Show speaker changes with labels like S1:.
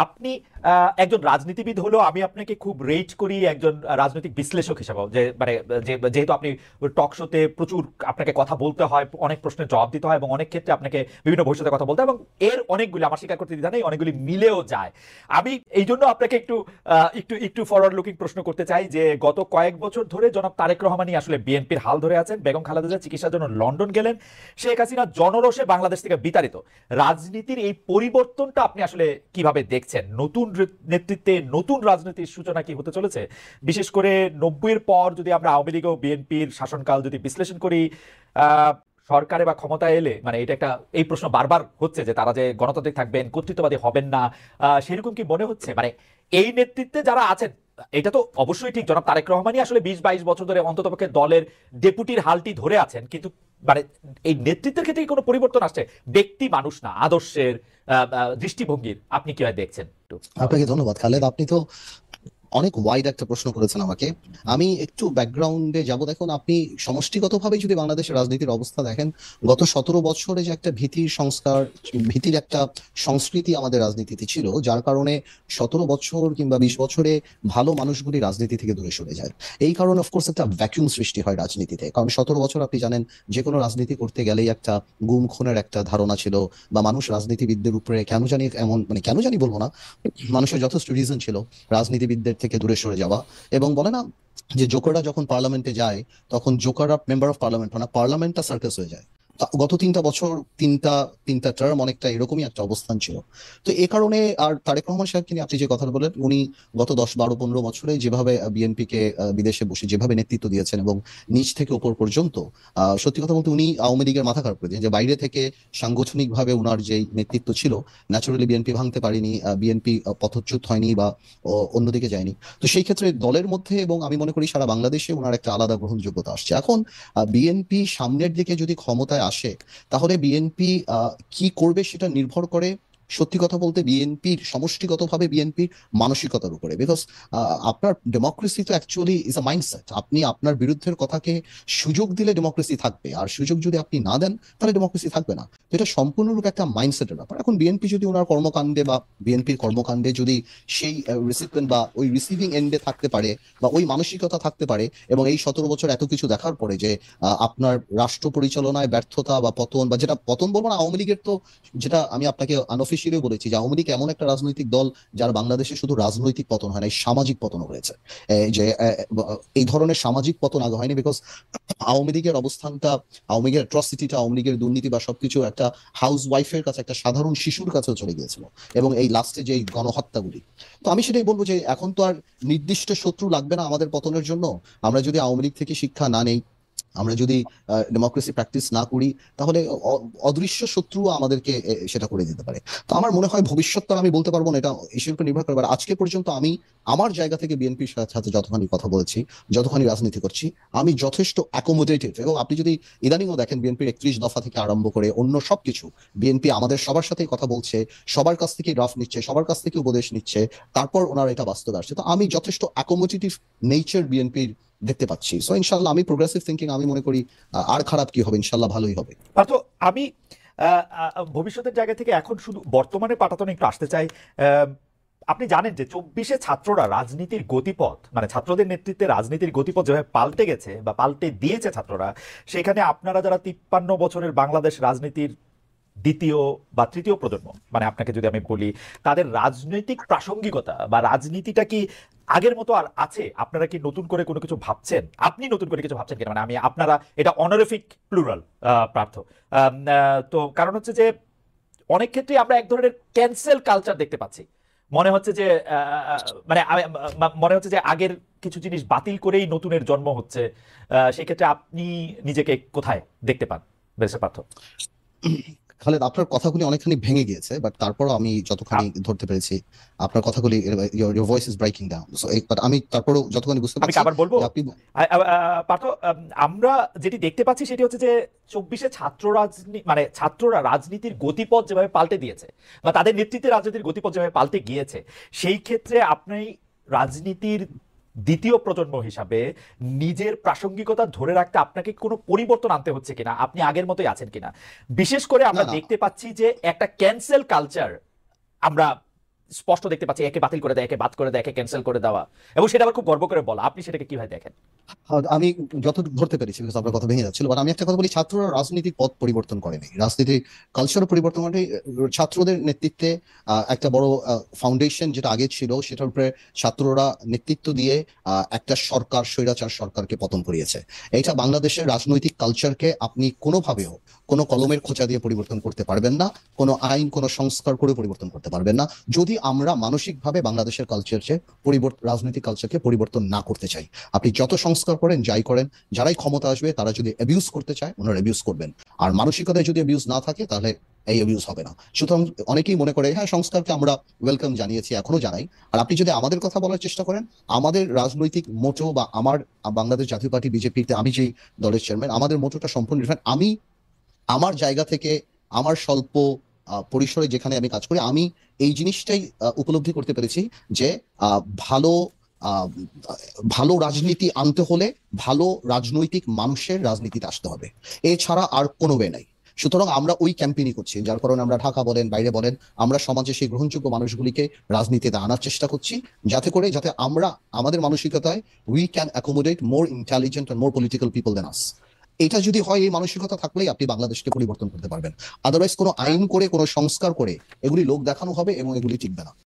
S1: আপনি একজন রাজনীতিবিদ হলেও আমি আপনাকে খুব রেট করি একজন রাজনৈতিক বিশ্লেষক হিসেবে, যে মানে যেহেতু আপনি টক শোতে প্রচুর আপনাকে কথা বলতে হয়, অনেক প্রশ্নের জবাব দিতে হয় এবং অনেক ক্ষেত্রে আপনাকে বিভিন্ন ভবিষ্যতে কথা বলতে হয়, এবং এর অনেকগুলি, আমার স্বীকার করতে দ্বিধা নেই, অনেকগুলি মিলেও যায়। আমি এই জন্য আপনাকে একটু একটু ফরওয়ার্ড লুকিং প্রশ্ন করতে চাই যে গত কয়েক বছর ধরে জনাব তারেক রহমানই আসলে বিএনপির হাল ধরে আছেন। বেগম খালেদা জিয়া চিকিৎসার জন্য লন্ডন গেলেন, শেখ হাসিনা জনরোষে বাংলাদেশ থেকে বিতাড়িত। রাজনীতির এই পরিবর্তনটা আপনি আসলে কিভাবে দেখছেন? নতুন নেতৃত্বে নতুন রাজনীতির সূচনা কি হতে চলেছে? বিশেষ করে 90-এর পর যদি আমরা আওয়ামী লীগ ও বিএনপির শাসনকাল যদি বিশ্লেষণ করি, সরকারে বা ক্ষমতায় এলে মানে এটা একটা, এই প্রশ্ন বারবার হচ্ছে যে তারা যে গণতান্ত্রিক থাকবেন, কর্তৃত্ববাদী হবেন না, সেরকম কি মনে হচ্ছে? মানে এই নেতৃত্বে যারা আছেন, এটা তো অবশ্যই ঠিক, জনাব তারেক রহমানই আসলে 20-22 বছর ধরে অন্ততপক্ষে দলের ডেপুটির হালটি ধরে আছেন, কিন্তু মানে এই নেতৃত্বের ক্ষেত্রে কি কোনো পরিবর্তন আসছে? ব্যক্তি মানুষ না, আদর্শের, দৃষ্টিভঙ্গির, আপনি কি হয় দেখছেন একটু?
S2: আপনাকে ধন্যবাদ খালেদ। আপনি তো অনেক ওয়াইড একটা প্রশ্ন করেছেন আমাকে। আমি একটু ব্যাকগ্রাউন্ডে যাব। দেখুন, আপনি সমষ্টিগতভাবে যদি বাংলাদেশের রাজনীতির অবস্থা দেখেন, গত 17 বছরে যে একটা ভীতির সংস্কার, ভীতির একটা সংস্কৃতি আমাদের রাজনীতিতে ছিল, যার কারণে 17 বছর কিংবা 20 বছরে ভালো মানুষগুলি রাজনীতি থেকে দূরে সরে যায়। এই কারণে অফকোর্স একটা ভ্যাকুয়াম সৃষ্টি হয় রাজনীতিতে, কারণ 17 বছর আপনি জানেন যে কোনো রাজনীতি করতে গেলেই একটা গুম খুনের একটা ধারণা ছিল, বা মানুষ রাজনীতিবিদদের উপরে কেন জানি এমন, মানে কেন জানি বলবো না, মানুষের যথেষ্ট রিজন ছিল রাজনীতিবিদদের থেকে দূরে সরে যাওয়া। এবং বলে না যে জোকাররা যখন পার্লামেন্টে যায়, তখন জোকাররা মেম্বার অফ পার্লামেন্ট, মানে পার্লামেন্টটা সার্কাস হয়ে যায়। গত 3টা বছর, তিনটা তিনটা টার্ম অনেকটা এরকমই একটা অবস্থান ছিল। তো এ কারণে, আর তারেক রহমান সাহেবকে নিয়ে আপনি যে কথা বলেন, উনি গত 10, 12, 15 বছরে যেভাবে বিএনপি কে বিদেশে বসে যেভাবে নেতৃত্ব দিয়েছেন, এবং নিচ থেকে উপর পর্যন্ত, সত্যি কথা বলতে উনি আওয়ামী লীগের মাথা খারাপ করে দিয়েছেন। যে বাইরে থেকে সাংগঠনিক ভাবে উনার যে নেতৃত্ব ছিল, ন্যাচুরালি বিএনপি ভাঙতে পারেনি, বিএনপি পথচ্যুত হয়নি বা অন্যদিকে যায়নি। তো সেই ক্ষেত্রে দলের মধ্যে, এবং আমি মনে করি সারা বাংলাদেশে, ওনার একটা আলাদা গ্রহণযোগ্যতা আসছে এখন। বিএনপি সামনের দিকে যদি ক্ষমতায় আসে, তাহলে বিএনপি কি করবে সেটা নির্ভর করে, সত্যি কথা বলতে, বিএনপির সমষ্টিগতভাবে বিএনপির মানসিকতার উপরে। বিকজ আপনার ডেমোক্রেসি তো অ্যাকচুয়ালি ইজ আ মাইন্ডসেট। আপনি আপনার বিরুদ্ধের কথাকে সুযোগ দিলে ডেমোক্রেসি থাকবে, আর সুযোগ যদি আপনি না দেন, তাহলে ডেমোক্রেসি থাকবে না। তো এটা সম্পূর্ণরূপে একটা মাইন্ডসেটের ব্যাপার। এখন বিএনপি যদি ওনার কর্মকাণ্ডে বা বিএনপির কর্মকাণ্ডে যদি সেই রিসিপিয়েন্ট বা ওই রিসিভিং এন্ডে থাকতে পারে, বা ওই মানসিকতা থাকতে পারে, এবং এই 17 বছর এত কিছু দেখার পরে যে আপনার রাষ্ট্র পরিচালনায় ব্যর্থতা বা পতন, বা যেটা পতন বলবো না, আওয়ামী লীগের তো, যেটা আমি আপনাকে আনঅফিসিয়ালি বলেছি, যে আওয়ামী লীগ এমন একটা রাজনৈতিক দল যার বাংলাদেশে শুধু রাজনৈতিক পতন হয় না, এই সামাজিক পতনও হয়েছে। যে এই ধরনের সামাজিক পতন আগে হয়নি, বিকজ আওয়ামী লীগের অবস্থানটা, আওয়ামী লীগের অ্যাট্রসিটিটা, আওয়ামী লীগের দুর্নীতি বা সবকিছু একটা হাউস ওয়াইফের কাছে, একটা সাধারণ শিশুর কাছেও চলে গিয়েছিল। এবং এই লাস্টে যে এই গণহত্যাগুলি, তো আমি সেটাই বলবো যে এখন তো আর নির্দিষ্ট শত্রু লাগবে না আমাদের পতনের জন্য। আমরা যদি আওয়ামী লীগ থেকে শিক্ষা না নেই, আমরা যদি ডেমোক্রেসি প্র্যাকটিস না করি, তাহলে অদৃশ্য শত্রু আমাদেরকে সেটা করে দিতে পারে। তো আমার মনে হয় ভবিষ্যৎটা আমি বলতে পারবো না, এটা ইস্যুর উপর নির্ভর করবে। আর আজকে পর্যন্ত আমি আমার জায়গা থেকে বিএনপির সাথে যতখানি কথা বলেছি, যতখানি রাজনীতি করছি, আমি যথেষ্ট অ্যাকোমোডেটেড। এবং আপনি যদি ইদানিংও দেখেন, বিএনপির 31 দফা থেকে আরম্ভ করে অন্য সবকিছু, বিএনপি আমাদের সবার সাথেই কথা বলছে, সবার কাছ থেকে ড্রাফট নিচ্ছে, সবার কাছ থেকে উপদেশ নিচ্ছে, তারপর ওনারা এটা বাস্তবে আসছে। তো আমি যথেষ্ট অ্যাকোমোডেটিভ নেচার বিএনপির দেখতে পাচ্ছি। সো ইনশাল্লাহ, আমি প্রোগ্রেসিভ থিঙ্কিং, আমি মনে করি আর খারাপ কি হবে, ইনশাল্লাহ ভালোই হবে।
S1: তো আমি ভবিষ্যতের জায়গা থেকে এখন শুধু বর্তমানে পাঠাতনে একটু আসতে চাই। আপনি জানেন যে 24-এ ছাত্ররা রাজনীতির গতিপথ, মানে ছাত্রদের নেতৃত্বে রাজনীতির গতিপথ যেভাবে পাল্টে গেছে বা পাল্টে দিয়েছে ছাত্ররা, সেখানে আপনারা যারা 53 বছরের বাংলাদেশ রাজনীতির দ্বিতীয় বা তৃতীয় প্রজন্ম, মানে আপনাকে যদি আমি বলি, তাদের রাজনৈতিক প্রাসঙ্গিকতা বা রাজনীতিটা কি আগের মতো আর আছে? আপনারা কি নতুন করে কোনো কিছু ভাবছেন? আপনি নতুন করে কিছু ভাবছেন কিনা, মানে আমি আপনারা, এটা অনারিফিক প্লুরাল পার্থ। তো কারণ হচ্ছে যে অনেক ক্ষেত্রে আমরা এক ধরনের ক্যান্সেল কালচার দেখতে পাচ্ছি। মনে হচ্ছে যে মানে মনে হচ্ছে যে আগের কিছু জিনিস বাতিল করেই নতুনের জন্ম হচ্ছে। সেক্ষেত্রে আপনি নিজেকে কোথায় দেখতে পান, বেশ পার্থ?
S2: খালেদ, আপনার কথাগুলি অনেকখানি ভেঙে গিয়েছে, বাট তারপরও আমি যতখানি ধরতে পেরেছি, আপনার কথাগুলি, your voice is breaking down, so but আমি তারপরও যতখানি বুঝতে
S1: আমি কি
S2: পারছি
S1: আবার বলবো?
S2: যে আপনি।
S1: পার্থ, আমরা যেটি দেখতে পাচ্ছি সেটি হচ্ছে যে 24-এ ছাত্র রাজনীতি, মানে ছাত্ররা রাজনীতির গতিপথ যেভাবে পাল্টে দিয়েছে বা তাদের নেতৃত্বে রাজনীতির গতিপথ যেভাবে পাল্টে গিয়েছে, সেই ক্ষেত্রে আপনি রাজনীতির দ্বিতীয় প্রজন্ম হিসাবে নিজের প্রাসঙ্গিকতা ধরে রাখতে আপনাকে কোনো পরিবর্তন আনতে হচ্ছে কিনা, আপনি আগের মতোই আছেন কিনা? বিশেষ করে
S2: না,
S1: আমরা
S2: না,
S1: দেখতে পাচ্ছি যে একটা ক্যান্সেল কালচার আমরা স্পষ্ট দেখতে পাচ্ছি একে বাতিল করে দেয়, একে বাদ করে দেয়, একে ক্যান্সেল করে দেওয়া, এবং সেটা আবার খুব গর্ব করে বলা। আপনি সেটাকে কিভাবে দেখেন?
S2: আমি যতটুকু ধরতে পেরেছি, বিকজ আপনার কথা ভেঙে যাচ্ছিল, বাট আমি একটা কথা বলি, ছাত্ররা রাজনৈতিক পথ পরিবর্তন করেনি, রাজনীতির কালচার পরিবর্তন করে ছাত্রদের নেতৃত্বে একটা বড় ফাউন্ডেশন যেটা আগে ছিল সেটার উপরে ছাত্ররা নেতৃত্ব দিয়ে একটা সরকার, স্বৈরাচার সরকারকে পতন করিয়েছে। এটা বাংলাদেশের রাজনৈতিক কালচারকে আপনি কোনোভাবেও কোনো কলমের খোঁচা দিয়ে পরিবর্তন করতে পারবেন না, কোনো আইন, কোনো সংস্কার করে পরিবর্তন করতে পারবেন না, যদি আমরা মানসিকভাবে বাংলাদেশের কালচারকে রাজনৈতিক কালচারকে পরিবর্তন না করতে চাই। আপনি যত সংস্কার করেন, যাই করেন, যারাই ক্ষমতা আসবে তারা যদি অ্যাবিউজ করতে চায় ওনারা অ্যাবিউজ করবেন, আর মানসিকতায় যদি অ্যাবিউজ না থাকে তাহলে এই অ্যাবিউজ হবে না। সুতরাং অনেকেই মনে করে হ্যাঁ সংস্কারকে আমরা ওয়েলকাম জানিয়েছি, এখনো জানাই। আর আপনি যদি আমাদের কথা বলার চেষ্টা করেন, আমাদের রাজনৈতিক মোটো বা আমার বাংলাদেশ জাতীয় পার্টি বিজেপিতে আমি যেই দলের চেয়ারম্যান, আমাদের মোটোটা সম্পূর্ণ different। আমি আমার জায়গা থেকে, আমার স্বল্প পরিসরে যেখানে আমি কাজ করি, আমি এই জিনিসটাই উপলব্ধি করতে পেরেছি যে ভালো আহ, ভালো রাজনীতি আনতে হলে ভালো রাজনৈতিক মানুষের রাজনীতিতে আসতে হবে, এছাড়া আর কোনো ওয়ে নাই। সুতরাং আমরা ওই ক্যাম্পেইনই করছি, যার কারণে আমরা ঢাকা বলেন, বাইরে বলেন, আমরা সমাজে সেই গ্রহণযোগ্য মানুষগুলিকে রাজনীতিতে আনার চেষ্টা করছি, যাতে আমরা আমাদের মানসিকতায় we can accommodate more intelligent আর more political people than us. এটা যদি হয়, এই মানসিকতা থাকলেই আপনি বাংলাদেশকে পরিবর্তন করতে পারবেন। আদারওয়াইজ কোনো আইন করে, কোনো সংস্কার করে এগুলি লোক দেখানো হবে এবং এগুলি টিকবে না।